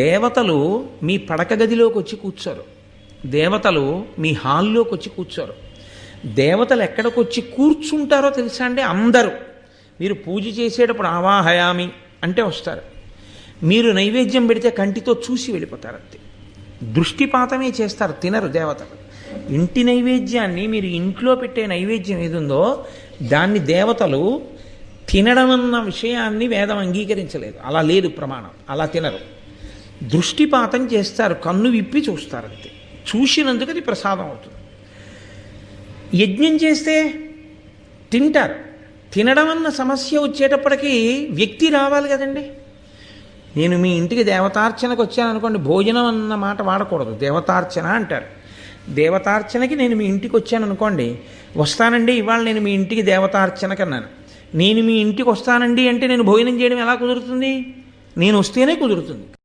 దేవతలు మీ పడక గదిలోకి వచ్చి కూర్చోరు. దేవతలు మీ హాల్లోకి వచ్చి కూర్చోరు. దేవతలు ఎక్కడికి వచ్చి కూర్చుంటారో తెలుసా అండి? అందరూ మీరు పూజ చేసేటప్పుడు ఆవాహయామి అంటే వస్తారు. మీరు నైవేద్యం పెడితే కంటితో చూసి వెళ్ళిపోతారు. అంతే, దృష్టిపాతమే చేస్తారు, తినరు దేవతలు. ఇంటి నైవేద్యాన్ని, మీరు ఇంట్లో పెట్టే నైవేద్యం ఏదుందో దాన్ని దేవతలు తినడం అన్న విషయాన్ని వేదం అంగీకరించలేదు. అలా లేదు ప్రమాణం, అలా తినరు. దృష్టిపాతం చేస్తారు, కన్ను విప్పి చూస్తారు. అంతే, చూసినందుకు అది ప్రసాదం అవుతుంది. యజ్ఞం చేస్తే తింటారు. తినడం అన్న సమస్య వచ్చేటప్పటికీ వ్యక్తి రావాలి కదండి. నేను మీ ఇంటికి దేవతార్చనకు వచ్చాను అనుకోండి, భోజనం అన్న మాట వాడకూడదు, దేవతార్చన అంటారు. దేవతార్చనకి నేను మీ ఇంటికి వచ్చాను అనుకోండి, వస్తానండి ఇవాళ నేను మీ ఇంటికి దేవతార్చనకి అన్నాను. నేను మీ ఇంటికి వస్తానండి అంటే నేను భోజనం చేయడం ఎలా కుదురుతుంది? నేను వస్తేనే కుదురుతుంది.